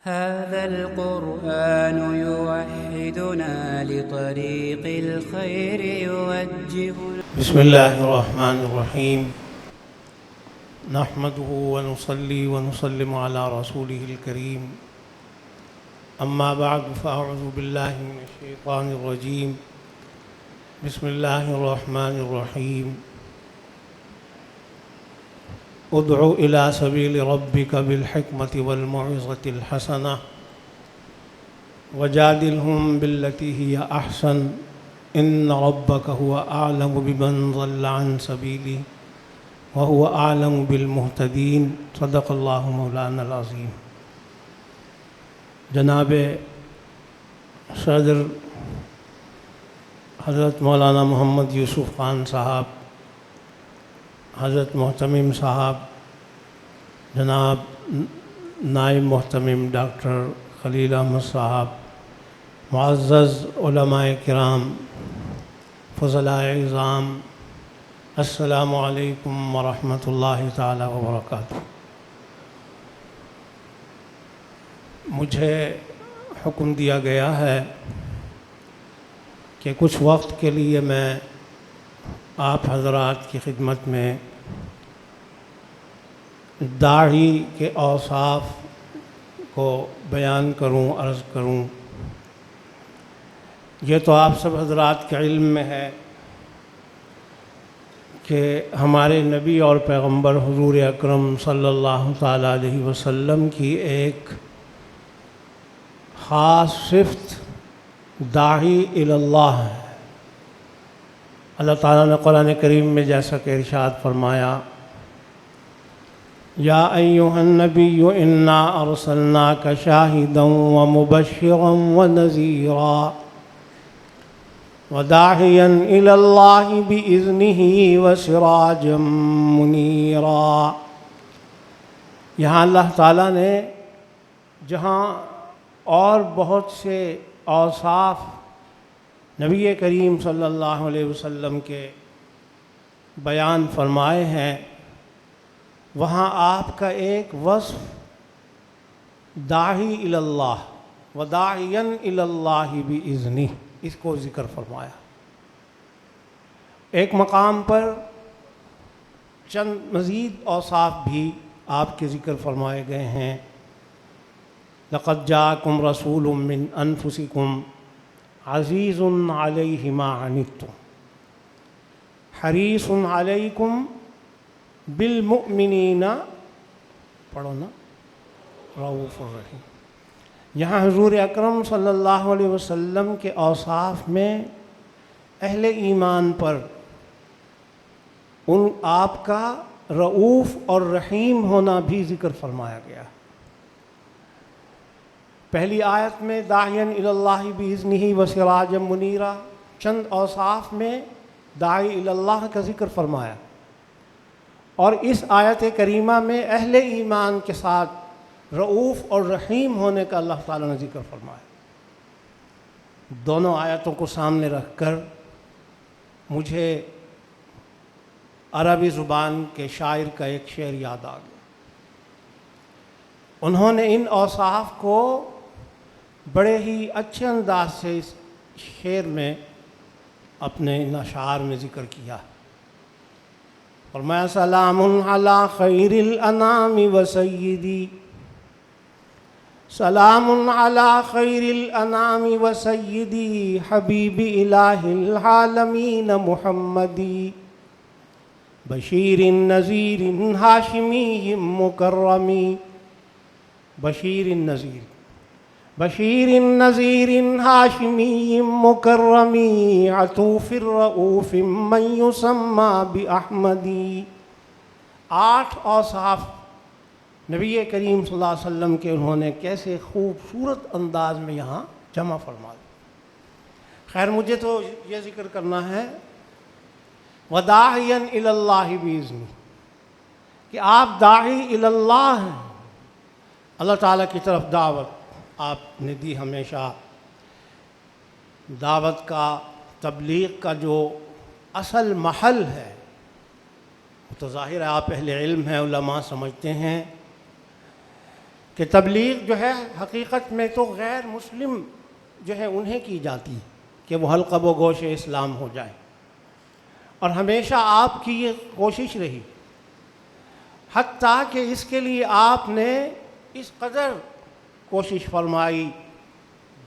هذا القرآن يوحدنا لطريق الخير يوجهنا. بسم الله الرحمن الرحيم. نحمده ونصلي ونسلم على رسوله الكريم. أما بعد فأعوذ بالله من الشيطان الرجيم. بسم الله الرحمن الرحيم. ادع إلى سبيل ربك بالحكمة والموعظة الحسنة وجادلهم بالتي هي أحسن إن ربك هو أعلم بمن ضل عن سبيله وهو أعلم بالمهتدين. صدق الله مولانا العظيم. جناب صدر حضرت مولانا محمد یوسف خان صاحب، حضرت محتمم صاحب، جناب نائب محتمم ڈاکٹر خلیل احمد صاحب، معزز علماء کرام، فضلاء اعظام، السلام علیکم ورحمۃ اللہ تعالی وبرکاتہ. مجھے حکم دیا گیا ہے کہ کچھ وقت کے لیے میں آپ حضرات کی خدمت میں داڑھی کے اوصاف کو بیان کروں، عرض کروں. یہ تو آپ سب حضرات کے علم میں ہے کہ ہمارے نبی اور پیغمبر حضور اکرم صلی اللہ تعالیٰ علیہ وسلم کی ایک خاص صفت داعی اللہ ہے. اللہ تعالیٰ نے قرآن کریم میں جیسا کہ ارشاد فرمایا، یا ایھا النبی انا ارسلناک شاہدا ومبشرا ونذیرا وداعیا الی اللہ باذنہ وسراجا منیرا. یہاں اللہ تعالیٰ نے جہاں اور بہت سے اوصاف نبی کریم صلی اللہ علیہ وسلم کے بیان فرمائے ہیں، وہاں آپ کا ایک وصف داعی الی اللہ وداعیا الی اللہ باذنہ، اس کو ذکر فرمایا. ایک مقام پر چند مزید اوصاف بھی آپ کے ذکر فرمائے گئے ہیں. لقد جاءکم رسول من انفسکم عزیز علیہ ما عنتم حریص علیکم بالمؤمنین، پڑھو نا، رؤوف الرحیم. یہاں حضور اکرم صلی اللہ علیہ وسلم کے اوصاف میں اہل ایمان پر ان آپ کا رؤوف اور رحیم ہونا بھی ذکر فرمایا گیا. پہلی آیت میں داعیا الی اللہ باذنہ وسراجا منیرا، چند اوصاف میں داعی الی اللہ کا ذکر فرمایا، اور اس آیت کریمہ میں اہل ایمان کے ساتھ رؤوف اور رحیم ہونے کا اللہ تعالیٰ نے ذکر فرمایا. دونوں آیتوں کو سامنے رکھ کر مجھے عربی زبان کے شاعر کا ایک شعر یاد آ گیا. انہوں نے ان اوصاف کو بڑے ہی اچھے انداز سے اس شعر میں اپنے ان اشعار میں ذکر کیا. فرمایا، سلام علی خیر الانام وسیدی، سلام علی خیر الانام وسیدی حبیب الہ العالمین محمدی بشیر نذیر ہاشمی مکرمی. بشیر نذیر، بشیر نذیر ہاشمی مکرمی عطوف الرؤوف من یسمی باحمدی. 8 اوصاف نبی کریم صلی اللہ علیہ وسلم کے انہوں نے کیسے خوبصورت انداز میں یہاں جمع فرما دیا. خیر، مجھے تو یہ ذکر کرنا ہے وداعیا الی اللہ باذنہ، کہ آپ داعی الی اللہ ہیں. اللہ تعالیٰ کی طرف دعوت آپ نے دی. ہمیشہ دعوت کا، تبلیغ کا جو اصل محل ہے تو ظاہر ہے آپ اہل علم ہیں، علماء سمجھتے ہیں کہ تبلیغ جو ہے حقیقت میں تو غیر مسلم جو ہے انہیں کی جاتی کہ وہ حلقہ و گوش اسلام ہو جائے، اور ہمیشہ آپ کی یہ کوشش رہی، حتیٰ کہ اس کے لیے آپ نے اس قدر کوشش فرمائی،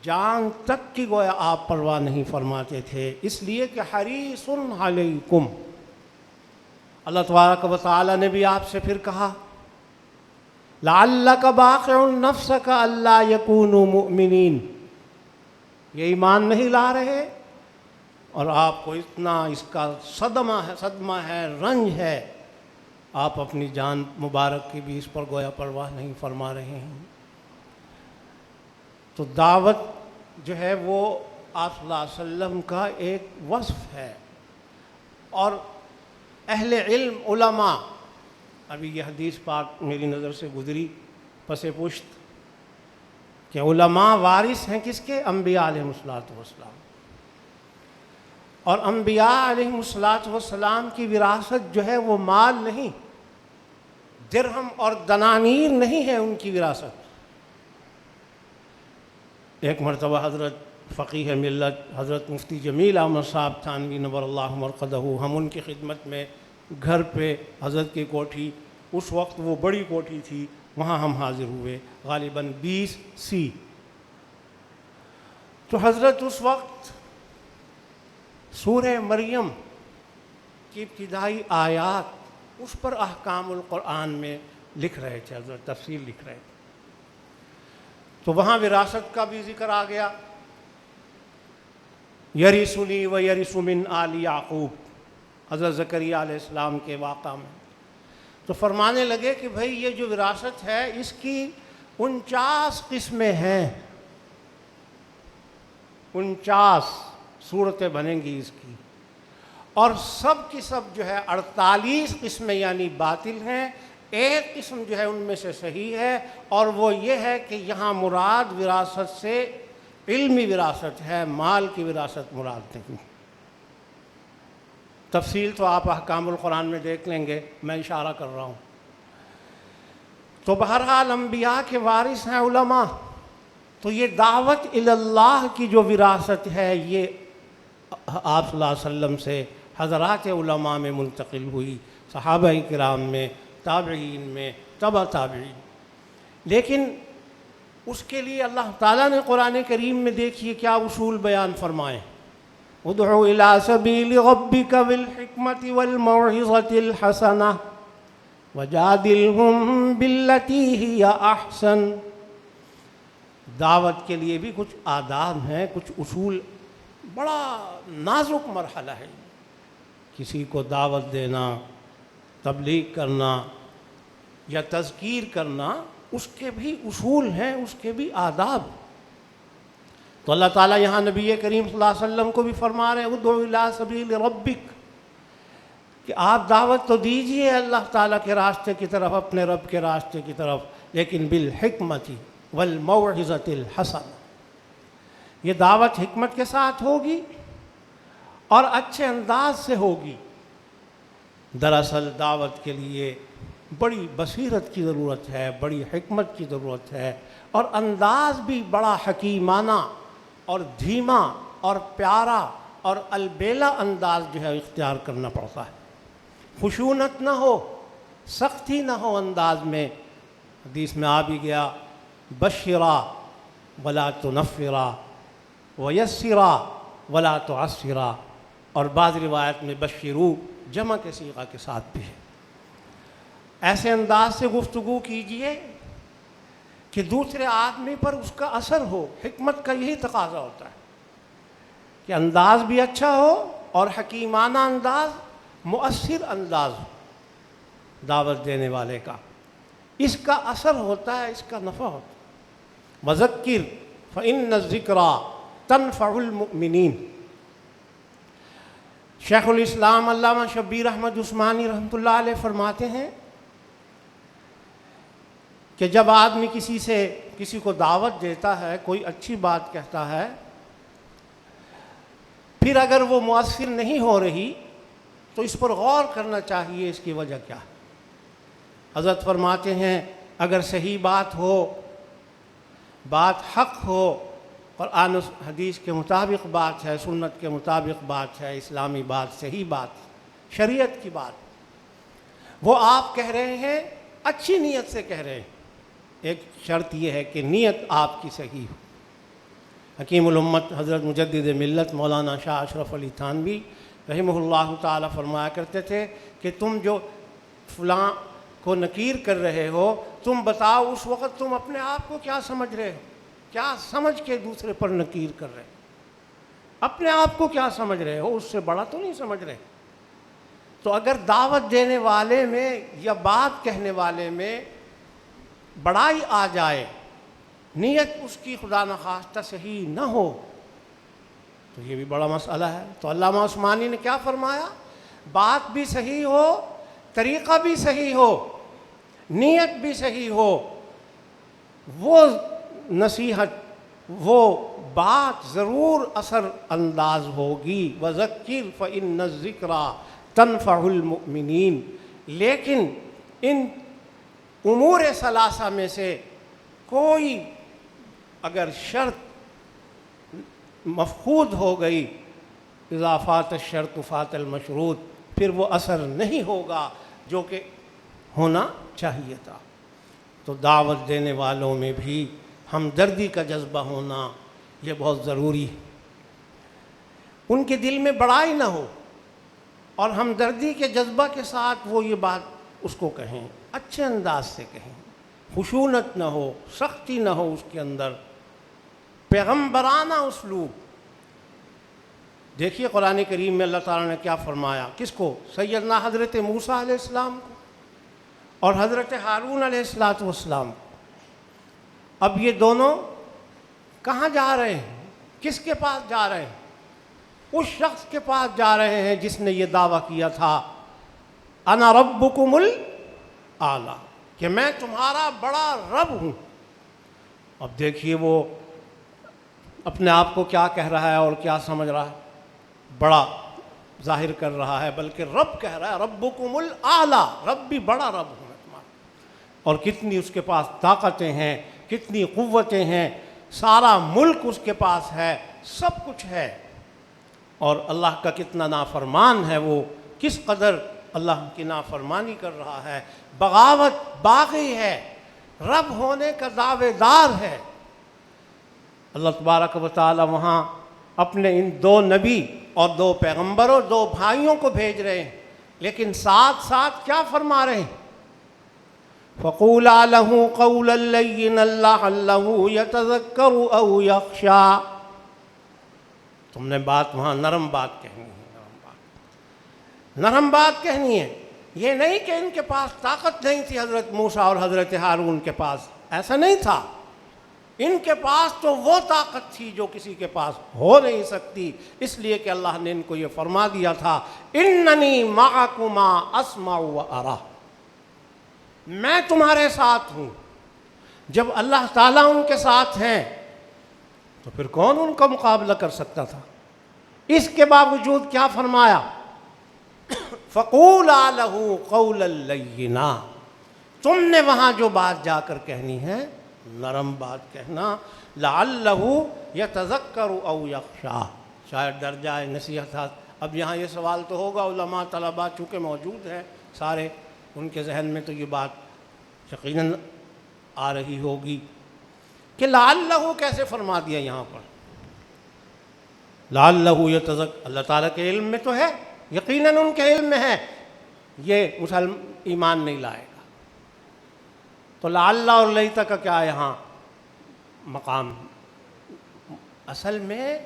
جان تک کی گویا آپ پرواہ نہیں فرماتے تھے، اس لیے کہ حریص علیکم، اللہ تبارک و تعالی نے بھی آپ سے پھر کہا لعلک باخع نفسک الا یکونوا مؤمنین، یہ ایمان نہیں لا رہے اور آپ کو اتنا اس کا صدمہ ہے، رنج ہے، آپ اپنی جان مبارک کی بھی اس پر گویا پرواہ نہیں فرما رہے ہیں۔ تو دعوت جو ہے وہ آپ صلی اللہ علیہ وسلم کا ایک وصف ہے، اور اہل علم علماء، ابھی یہ حدیث پاک میری نظر سے گزری پس پشت کہ علماء وارث ہیں کس کے؟ انبیاء علیہ السلام، اور انبیاء علیہ السلام کی وراثت جو ہے وہ مال نہیں، درہم اور دنانیر نہیں ہے ان کی وراثت۔ ایک مرتبہ حضرت فقیہ ملت حضرت مفتی جمیل احمد صاحب تھانوی نور اللہ مرقدہ، ہم ان کی خدمت میں گھر پہ حضرت کی کوٹھی، اس وقت وہ بڑی کوٹھی تھی، وہاں ہم حاضر ہوئے غالباً 20C۔ تو حضرت اس وقت سورہ مریم کی ابتدائی آیات اس پر احکام القرآن میں لکھ رہے تھے، حضرت تفسیر لکھ رہے تھے، تو وہاں وراثت کا بھی ذکر آ گیا، یرثنی و یرث من آل یعقوب، حضرت زکریا علیہ السلام کے واقعہ میں۔ تو فرمانے لگے کہ بھئی یہ جو وراثت ہے اس کی 49 قسمیں ہیں، 49 صورتیں بنیں گی اس کی، اور سب کی سب جو ہے 48 قسمیں یعنی باطل ہیں، ایک قسم جو ہے ان میں سے صحیح ہے، اور وہ یہ ہے کہ یہاں مراد وراثت سے علمی وراثت ہے، مال کی وراثت مراد نہیں۔ تفصیل تو آپ احکام القرآن میں دیکھ لیں گے، میں اشارہ کر رہا ہوں۔ تو بہرحال انبیاء کے وارث ہیں علماء، تو یہ دعوت اللہ کی جو وراثت ہے یہ آپ صلی اللہ علیہ وسلم سے حضرات علماء میں منتقل ہوئی، صحابہ کرام میں، تابعین میں، تبع تابعین۔ لیکن اس کے لیے اللہ تعالیٰ نے قرآن کریم میں دیکھیے کیا اصول بیان فرمائے، ادعو الی سبیل ربک بالحکمت والموعظۃ الحسنہ وجادلہم باللتی ہی احسن۔ دعوت کے لیے بھی کچھ آداب ہیں، کچھ اصول، بڑا نازک مرحلہ ہے، کسی کو دعوت دینا، تبلیغ کرنا یا تذکیر کرنا، اس کے بھی اصول ہیں، اس کے بھی آداب۔ تو اللہ تعالیٰ یہاں نبی کریم صلی اللہ علیہ وسلم کو بھی فرما رہے ہیں ادعو الی سبیل ربک، کہ آپ دعوت تو دیجئے اللہ تعالیٰ کے راستے کی طرف، اپنے رب کے راستے کی طرف، لیکن بالحکمت والموعظۃ الحسنہ، یہ دعوت حکمت کے ساتھ ہوگی اور اچھے انداز سے ہوگی۔ دراصل دعوت کے لیے بڑی بصیرت کی ضرورت ہے، بڑی حکمت کی ضرورت ہے، اور انداز بھی بڑا حکیمانہ اور دھیما اور پیارا اور البیلا انداز جو ہے اختیار کرنا پڑتا ہے، خشونت نہ ہو، سختی نہ ہو انداز میں۔ حدیث میں آ بھی گیا بشرا ولا تنفرا ویسرا ولا تعسرا، اور بعض روایت میں بشرو جمع کے صیغہ کے ساتھ بھی ہے۔ ایسے انداز سے گفتگو کیجئے کہ دوسرے آدمی پر اس کا اثر ہو، حکمت کا یہی تقاضا ہوتا ہے کہ انداز بھی اچھا ہو اور حکیمانہ انداز، مؤثر انداز دعوت دینے والے کا، اس کا اثر ہوتا ہے، اس کا نفع ہوتا ہے۔ وذکر فإن الذکریٰ تنفع المؤمنین۔ شیخ الاسلام علامہ شبیر احمد عثمانی رحمۃ اللہ علیہ فرماتے ہیں کہ جب آدمی کسی کو دعوت دیتا ہے، کوئی اچھی بات کہتا ہے، پھر اگر وہ مؤثر نہیں ہو رہی تو اس پر غور کرنا چاہیے، اس کی وجہ کیا ہے۔ حضرت فرماتے ہیں اگر صحیح بات ہو بات حق ہو، قرآن و حدیث کے مطابق بات ہے، سنت کے مطابق بات ہے، اسلامی بات، صحیح بات، شریعت کی بات، وہ آپ کہہ رہے ہیں اچھی نیت سے کہہ رہے ہیں. ایک شرط یہ ہے کہ نیت آپ کی صحیح ہو. حکیم الامت حضرت مجدد ملت مولانا شاہ اشرف علی تھانوی رحمہ اللہ تعالی فرمایا کرتے تھے کہ تم جو فلاں کو نکیر کر رہے ہو، تم بتاؤ اس وقت تم اپنے آپ کو کیا سمجھ رہے ہو؟ کیا سمجھ کے دوسرے پر نکیر کر رہے ہو؟ اپنے آپ کو کیا سمجھ رہے ہو؟ اس سے بڑا تو نہیں سمجھ رہے. تو اگر دعوت دینے والے میں یا بات کہنے والے میں بڑائی آ جائے، نیت اس کی خدا نخواستہ صحیح نہ ہو، تو یہ بھی بڑا مسئلہ ہے. تو علامہ عثمانی نے کیا فرمایا؟ بات بھی صحیح ہو، طریقہ بھی صحیح ہو، نیت بھی صحیح ہو، وہ نصیحت، وہ بات ضرور اثر انداز ہوگی. وَذَكِّرْ فَإِنَّ الذِّكْرَى تَنفَعُ الْمُؤْمِنِينَ. لیکن ان امور ثلاثہ میں سے کوئی اگر شرط مفقود ہو گئی، اذا فات الشرط فات المشروط، پھر وہ اثر نہیں ہوگا جو کہ ہونا چاہیے تھا. تو دعوت دینے والوں میں بھی ہمدردی کا جذبہ ہونا یہ بہت ضروری ہے. ان کے دل میں بڑائی نہ ہو اور ہمدردی کے جذبہ کے ساتھ وہ یہ بات اس کو کہیں، اچھے انداز سے کہیں، خشونت نہ ہو، سختی نہ ہو اس کے اندر، پیغمبرانہ اسلوب. دیکھیے قرآن کریم میں اللہ تعالیٰ نے کیا فرمایا، کس کو؟ سیدنا حضرت موسیٰ علیہ السلام کو اور حضرت ہارون علیہ السلام کو. اب یہ دونوں کہاں جا رہے ہیں؟ کس کے پاس جا رہے ہیں؟ اس شخص کے پاس جا رہے ہیں جس نے یہ دعویٰ کیا تھا انا ربکم الاعلی، کہ میں تمہارا بڑا رب ہوں. اب دیکھیے وہ اپنے آپ کو کیا کہہ رہا ہے اور کیا سمجھ رہا ہے، بڑا ظاہر کر رہا ہے، بلکہ رب کہہ رہا ہے ربکم الاعلی، رب بھی بڑا رب ہوں میں تمہارا. اور کتنی اس کے پاس طاقتیں ہیں، کتنی قوتیں ہیں، سارا ملک اس کے پاس ہے، سب کچھ ہے. اور اللہ کا کتنا نافرمان ہے، وہ کس قدر اللہ کی نافرمانی کر رہا ہے، بغاوت باغی ہے، رب ہونے کا دعوے دار ہے. اللہ تبارک و تعالی وہاں اپنے ان دو نبی اور دو پیغمبروں، دو بھائیوں کو بھیج رہے ہیں، لیکن ساتھ ساتھ کیا فرما رہے ہیں؟ فَقُولَا لَهُ قَوْلًا لَيِّنًا لَعَلَّهُ يَتَذَكَّرُ أَوْ يَخْشَىٰ. تم نے بات وہاں نرم بات کہنی ہے، نرم بات کہنی ہے. یہ نہیں کہ ان کے پاس طاقت نہیں تھی حضرت موسیٰ اور حضرت ہارون کے پاس، ایسا نہیں تھا. ان کے پاس تو وہ طاقت تھی جو کسی کے پاس ہو نہیں سکتی، اس لیے کہ اللہ نے ان کو یہ فرما دیا تھا اننی معکما اسمع و ارا، میں تمہارے ساتھ ہوں. جب اللہ تعالیٰ ان کے ساتھ ہیں تو پھر کون ان کا مقابلہ کر سکتا تھا؟ اس کے باوجود کیا فرمایا؟ فَقُولَا لَهُ قَوْلًا لَيِّنًا. تم نے وہاں جو بات جا کر کہنی ہے نرم بات کہنا، لَعَلَّهُ يَتَذَكَّرُ أَوْ يَخْشَىٰ، شاید ڈر جائے، نصیحت. اب یہاں یہ سوال تو ہوگا، علماء طلباء چونکہ موجود ہیں سارے، ان کے ذہن میں تو یہ بات یقیناً آ رہی ہوگی کہ لعلہ کیسے فرما دیا یہاں پر؟ لعلہ یتذکر، اللہ تعالیٰ کے علم میں تو ہے، یقیناً ان کے علم میں ہے یہ مسلم ایمان نہیں لائے گا. تو لعلہ اور لیت کا کیا یہاں مقام؟ اصل میں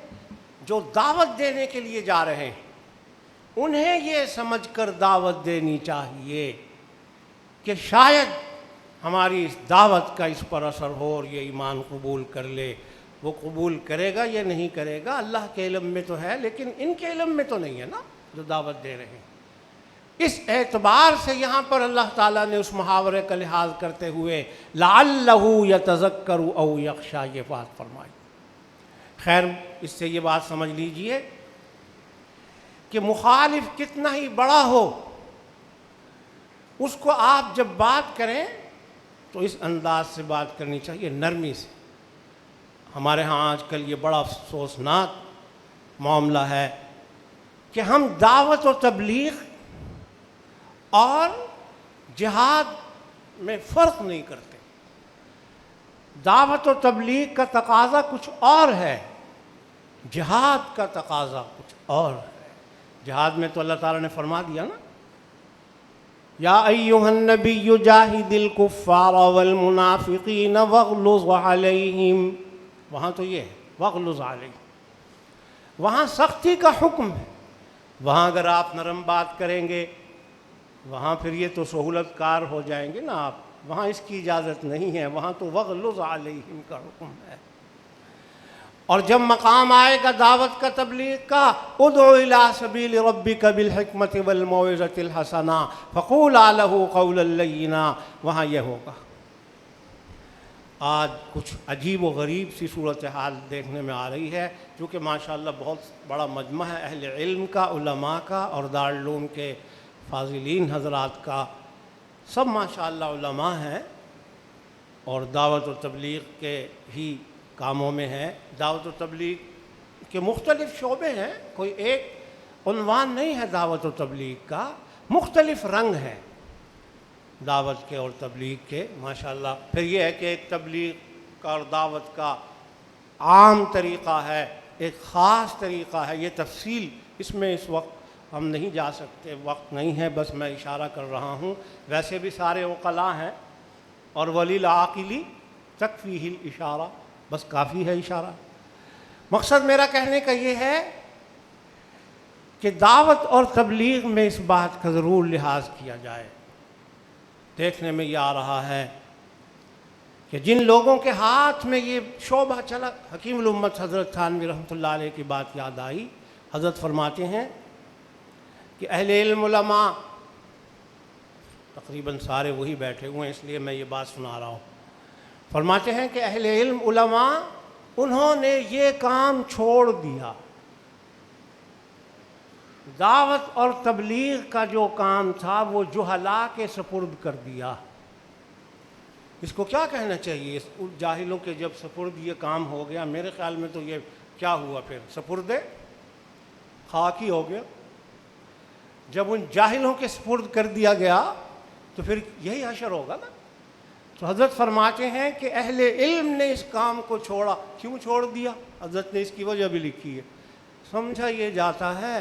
جو دعوت دینے کے لیے جا رہے ہیں انہیں یہ سمجھ کر دعوت دینی چاہیے کہ شاید ہماری اس دعوت کا اس پر اثر ہو اور یہ ایمان قبول کر لے. وہ قبول کرے گا یہ نہیں کرے گا اللہ کے علم میں تو ہے، لیکن ان کے علم میں تو نہیں ہے نا جو دعوت دے رہے ہیں. اس اعتبار سے یہاں پر اللہ تعالیٰ نے اس محاورے کا لحاظ کرتے ہوئے لعلہ یتذکر او یخشی یہ بات فرمائی. خیر اس سے یہ بات سمجھ لیجئے کہ مخالف کتنا ہی بڑا ہو، اس کو آپ جب بات کریں تو اس انداز سے بات کرنی چاہیے، نرمی سے. ہمارے ہاں آج کل یہ بڑا افسوسناک معاملہ ہے کہ ہم دعوت و تبلیغ اور جہاد میں فرق نہیں کرتے۔ دعوت و تبلیغ کا تقاضا کچھ اور ہے، جہاد کا تقاضا کچھ اور ہے۔ جہاد میں تو اللہ تعالیٰ نے فرما دیا نا، یا ایھا النبی جاہد الکفار والمنافقین واغلظ علیہم، وہاں تو یہ ہے واغلظ علیہم، وہاں سختی کا حکم ہے۔ وہاں اگر آپ نرم بات کریں گے وہاں پھر یہ تو سہولت کار ہو جائیں گے نا آپ، وہاں اس کی اجازت نہیں ہے، وہاں تو واغلظ علیہم کا حکم ہے۔ اور جب مقام آئے گا دعوت کا تبلیغ کا، ادعو الی سبیل ربک بالحکمۃ والموعظۃ الحسنہ فقولا لہ قولا لینا، وہاں یہ ہوگا۔ آج کچھ عجیب و غریب سی صورتحال دیکھنے میں آ رہی ہے، کیونکہ ماشاءاللہ بہت بڑا مجمع ہے اہل علم کا، علماء کا اور دارالعلوم کے فاضلین حضرات کا، سب ماشاءاللہ علماء ہیں اور دعوت و تبلیغ کے ہی کاموں میں ہیں۔ دعوت و تبلیغ کے مختلف شعبے ہیں، کوئی ایک عنوان نہیں ہے دعوت و تبلیغ کا، مختلف رنگ ہیں دعوت کے اور تبلیغ کے ماشاءاللہ۔ پھر یہ ہے کہ ایک تبلیغ کا اور دعوت کا عام طریقہ ہے، ایک خاص طریقہ ہے، یہ تفصیل اس میں اس وقت ہم نہیں جا سکتے، وقت نہیں ہے، بس میں اشارہ کر رہا ہوں۔ ویسے بھی سارے عقلاء ہیں اور ولی العاقل تکفیہ الاشارہ، بس کافی ہے اشارہ۔ مقصد میرا کہنے کا یہ ہے کہ دعوت اور تبلیغ میں اس بات کا ضرور لحاظ کیا جائے۔ دیکھنے میں یہ آ رہا ہے کہ جن لوگوں کے ہاتھ میں یہ شعبہ چلا، حکیم الامت حضرت تھانوی رحمۃ اللہ علیہ کی بات یاد آئی۔ حضرت فرماتے ہیں کہ اہل علم علماء، تقریباً سارے وہی بیٹھے ہوئے ہیں اس لیے میں یہ بات سنا رہا ہوں، فرماتے ہیں کہ اہل علم علماء انہوں نے یہ کام چھوڑ دیا، دعوت اور تبلیغ کا جو کام تھا وہ جہلاء کے سپرد کر دیا۔ اس کو کیا کہنا چاہیے؟ جاہلوں کے جب سپرد یہ کام ہو گیا، میرے خیال میں تو یہ کیا ہوا، پھر سپرد خاک ہی ہو گیا۔ جب ان جاہلوں کے سپرد کر دیا گیا تو پھر یہی حشر ہوگا نا۔ تو حضرت فرماتے ہیں کہ اہل علم نے اس کام کو چھوڑا۔ کیوں چھوڑ دیا؟ حضرت نے اس کی وجہ بھی لکھی ہے۔ سمجھا یہ جاتا ہے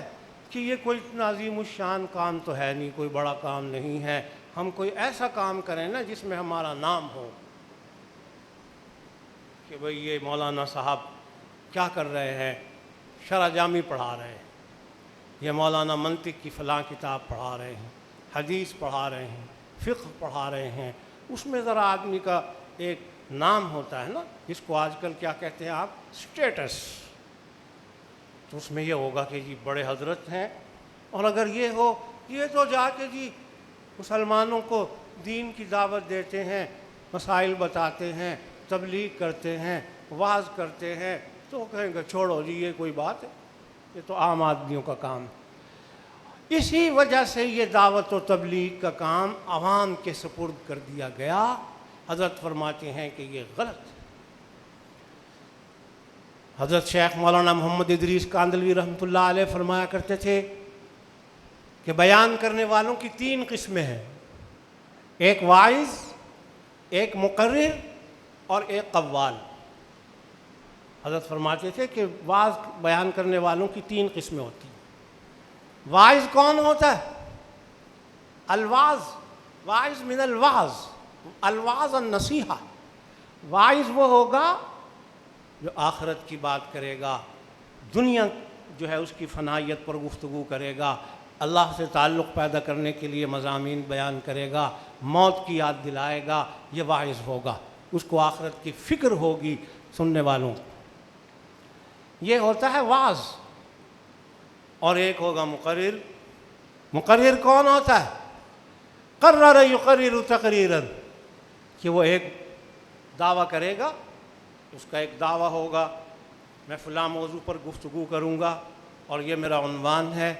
کہ یہ کوئی اتنا عظیم الشان کام تو ہے نہیں، کوئی بڑا کام نہیں ہے، ہم کوئی ایسا کام کریں نا جس میں ہمارا نام ہو، کہ بھئی یہ مولانا صاحب کیا کر رہے ہیں، شرح جامی پڑھا رہے ہیں، یہ مولانا منطق کی فلاں کتاب پڑھا رہے ہیں، حدیث پڑھا رہے ہیں، فقہ پڑھا رہے ہیں۔ اس میں ذرا آدمی کا ایک نام ہوتا ہے نا، جس کو آج کل کیا کہتے ہیں آپ، سٹیٹس۔ تو اس میں یہ ہوگا کہ جی بڑے حضرت ہیں، اور اگر یہ ہو، یہ تو جا کے جی مسلمانوں کو دین کی دعوت دیتے ہیں، مسائل بتاتے ہیں، تبلیغ کرتے ہیں، وعظ کرتے ہیں، تو کہیں گے چھوڑو جی یہ کوئی بات ہے، یہ تو عام آدمیوں کا کام ہے۔ اسی وجہ سے یہ دعوت و تبلیغ کا کام عوام کے سپرد کر دیا گیا۔ حضرت فرماتے ہیں کہ یہ غلط ہے۔ حضرت شیخ مولانا محمد ادریس کاندھلوی رحمۃ اللہ علیہ فرمایا کرتے تھے کہ بیان کرنے والوں کی 3 قسمیں ہیں، ایک واعظ، ایک مقرر اور ایک قوال۔ حضرت فرماتے تھے کہ واعظ بیان کرنے والوں کی 3 قسمیں ہوتی ہیں۔ واعظ کون ہوتا ہے؟ الواعظ، واعظ من الوعظ، الوعظ النصیحہ۔ واعظ وہ ہوگا جو آخرت کی بات کرے گا، دنیا جو ہے اس کی فنائیت پر گفتگو کرے گا، اللہ سے تعلق پیدا کرنے کے لیے مضامین بیان کرے گا، موت کی یاد دلائے گا، یہ واعظ ہوگا، اس کو آخرت کی فکر ہوگی سننے والوں کو، یہ ہوتا ہے واعظ۔ اور ایک ہوگا مقرر۔ مقرر کون ہوتا ہے؟ قرر یقرر تقریرا، کہ وہ ایک دعویٰ کرے گا، اس کا ایک دعویٰ ہوگا، میں فلاں موضوع پر گفتگو کروں گا اور یہ میرا عنوان ہے،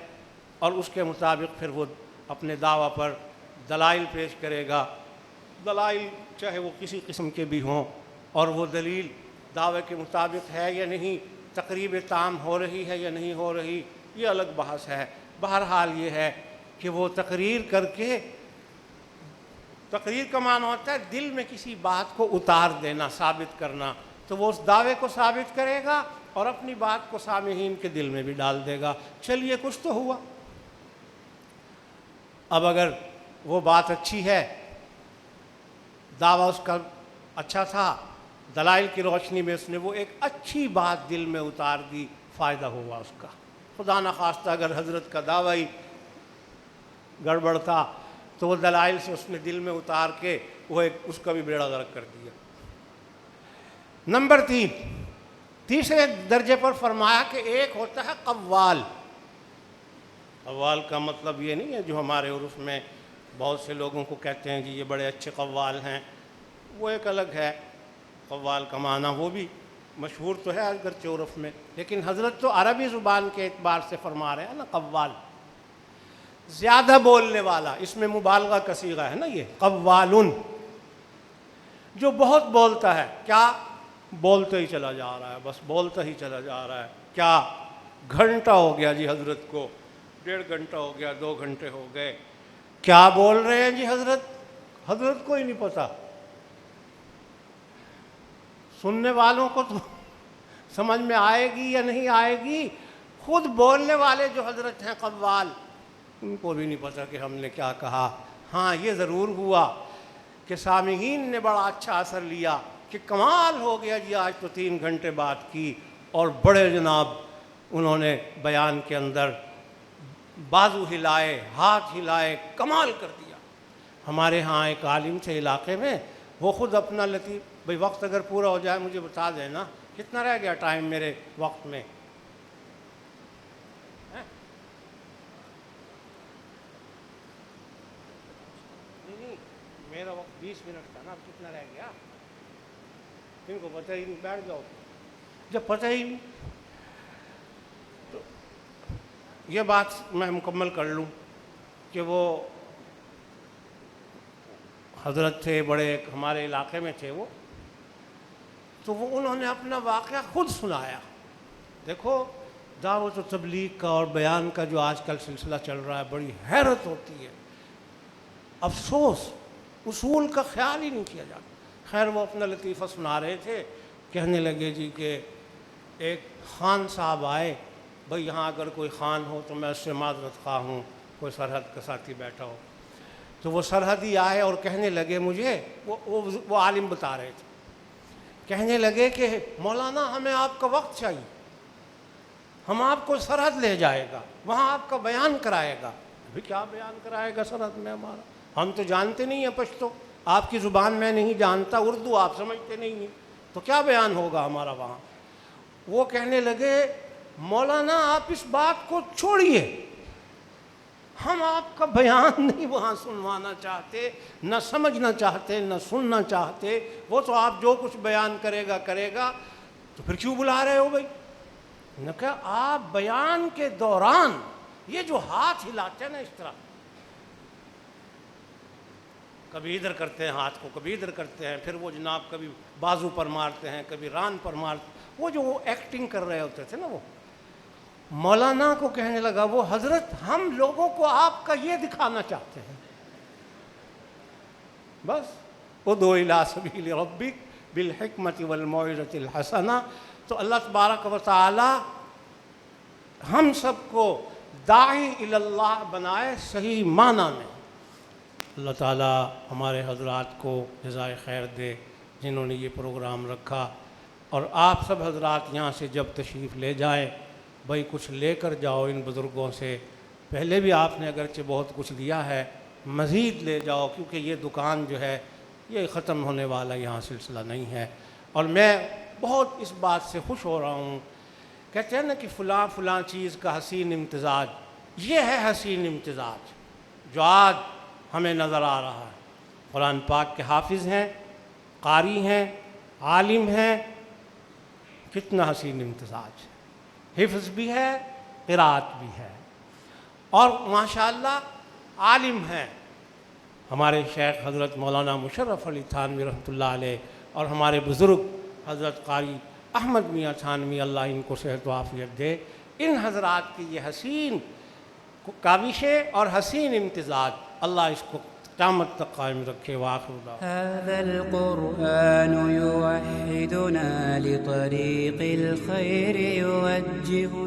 اور اس کے مطابق پھر وہ اپنے دعویٰ پر دلائل پیش کرے گا، دلائل چاہے وہ کسی قسم کے بھی ہوں، اور وہ دلیل دعوے کے مطابق ہے یا نہیں، تقریب تام ہو رہی ہے یا نہیں ہو رہی، یہ الگ بحث ہے۔ بہرحال یہ ہے کہ وہ تقریر کر کے، تقریر کا معنی ہوتا ہے دل میں کسی بات کو اتار دینا، ثابت کرنا، تو وہ اس دعوے کو ثابت کرے گا اور اپنی بات کو سامعین کے دل میں بھی ڈال دے گا۔ چلیے کچھ تو ہوا۔ اب اگر وہ بات اچھی ہے، دعویٰ اس کا اچھا تھا، دلائل کی روشنی میں اس نے وہ ایک اچھی بات دل میں اتار دی، فائدہ ہوا اس کا۔ خدا نخواستہ اگر حضرت کا دعویٰ ہی گڑبڑ تھا تو وہ دلائل سے اس نے دل میں اتار کے وہ اس کا بھی بیڑا غرق کر دیا۔ نمبر 3، تیسرے درجے پر فرمایا کہ ایک ہوتا ہے قوال۔ قوال کا مطلب یہ نہیں ہے جو ہمارے عرف میں بہت سے لوگوں کو کہتے ہیں جی یہ بڑے اچھے قوال ہیں، وہ ایک الگ ہے۔ قوال کا معنی وہ بھی مشہور تو ہے اگرچہ عرف میں، لیکن حضرت تو عربی زبان کے اعتبار سے فرما رہے ہیں نا قوال، زیادہ بولنے والا، اس میں مبالغہ کا صیغہ ہے نا، یہ قوالن، جو بہت بولتا ہے۔ کیا بولتا ہی چلا جا رہا ہے، بس بولتا ہی چلا جا رہا ہے۔ کیا گھنٹہ ہو گیا جی حضرت کو، 1.5 گھنٹہ ہو گیا، 2 گھنٹے ہو گئے، کیا بول رہے ہیں جی حضرت کو ہی نہیں پتا۔ سننے والوں کو تو سمجھ میں آئے گی یا نہیں آئے گی، خود بولنے والے جو حضرت ہیں قوال، ان کو بھی نہیں پتا کہ ہم نے کیا کہا۔ ہاں یہ ضرور ہوا کہ سامعین نے بڑا اچھا اثر لیا کہ کمال ہو گیا جی، آج تو 3 گھنٹے بات کی، اور بڑے جناب انہوں نے بیان کے اندر بازو ہلائے، ہاتھ ہلائے، کمال کر دیا۔ ہمارے ہاں ایک عالم تھے علاقے میں، وہ خود اپنا لطیف، بھئی وقت اگر پورا ہو جائے مجھے بتا دینا کتنا رہ گیا ٹائم میرے وقت میں۔ نہیں میرا وقت 20 منٹ تھا نا، اب کتنا رہ گیا ان کو پتہ ہی نہیں، بیٹھ جاؤ جب پتہ ہی نہیں۔ تو یہ بات میں مکمل کر لوں کہ وہ حضرت تھے بڑے، ہمارے علاقے میں تھے وہ، تو وہ انہوں نے اپنا واقعہ خود سنایا۔ دیکھو دعوت و تبلیغ کا اور بیان کا جو آج کل سلسلہ چل رہا ہے، بڑی حیرت ہوتی ہے، افسوس اصول کا خیال ہی نہیں کیا جاتا۔ خیر وہ اپنا لطیفہ سنا رہے تھے، کہنے لگے جی کہ ایک خان صاحب آئے، بھئی یہاں اگر کوئی خان ہو تو میں اس سے معذرت خواہ ہوں، کوئی سرحد کا ساتھی بیٹھا ہو۔ تو وہ سرحدی آئے اور کہنے لگے مجھے، وہ عالم بتا رہے تھے، کہنے لگے کہ مولانا ہمیں آپ کا وقت چاہیے، ہم آپ کو سرحد لے جائے گا، وہاں آپ کا بیان کرائے گا۔ ابھی کیا بیان کرائے گا سرحد میں ہمارا، ہم تو جانتے نہیں ہیں پشتو، آپ کی زبان میں نہیں جانتا، اردو آپ سمجھتے نہیں ہیں، تو کیا بیان ہوگا ہمارا وہاں۔ وہ کہنے لگے مولانا آپ اس بات کو چھوڑیے، ہم آپ کا بیان نہیں وہاں سنوانا چاہتے، نہ سمجھنا چاہتے، نہ سننا چاہتے، وہ تو آپ جو کچھ بیان کرے گا، تو پھر کیوں بلا رہے ہو بھائی؟ نے کہا آپ بیان کے دوران یہ جو ہاتھ ہلاتے ہیں نا اس طرح، کبھی ادھر کرتے ہیں ہاتھ کو، کبھی ادھر کرتے ہیں، پھر وہ جناب کبھی بازو پر مارتے ہیں، کبھی ران پر مارتے ہیں، وہ جو وہ ایکٹنگ کر رہے ہوتے تھے نا، وہ مولانا کو کہنے لگا وہ حضرت ہم لوگوں کو آپ کا یہ دکھانا چاہتے ہیں، بس ادعو الی سبیل ربک بالحکمت والموعظۃ الحسنہ۔ تو اللہ تبارک و تعالی ہم سب کو داعی الی اللہ بنائے صحیح معنی میں۔ اللہ تعالی ہمارے حضرات کو جزائے خیر دے جنہوں نے یہ پروگرام رکھا، اور آپ سب حضرات یہاں سے جب تشریف لے جائیں بھائی کچھ لے کر جاؤ ان بزرگوں سے، پہلے بھی آپ نے اگرچہ بہت کچھ دیا ہے، مزید لے جاؤ، کیونکہ یہ دکان جو ہے یہ ختم ہونے والا یہاں سلسلہ نہیں ہے۔ اور میں بہت اس بات سے خوش ہو رہا ہوں، کہتے ہیں نا کہ فلاں فلاں چیز کا حسین امتزاج، یہ ہے حسین امتزاج جو آج ہمیں نظر آ رہا ہے۔ قرآن پاک کے حافظ ہیں، قاری ہیں، عالم ہیں، کتنا حسین امتزاج ہے، حفظ بھی ہے، قرات بھی ہے، اور ماشاءاللہ عالم ہیں۔ ہمارے شیخ حضرت مولانا مشرف علی تھانوی رحمۃ اللہ علیہ اور ہمارے بزرگ حضرت قاری احمد میاں تھانوی، اللہ ان کو صحت و عافیت دے، ان حضرات کی یہ حسین کاوشیں اور حسین امتزاج اللہ اس کو قیامت تک قائم رکھے۔ وآخر دعوانا هذا القرآن يوحدنا لطريق الخير يوجه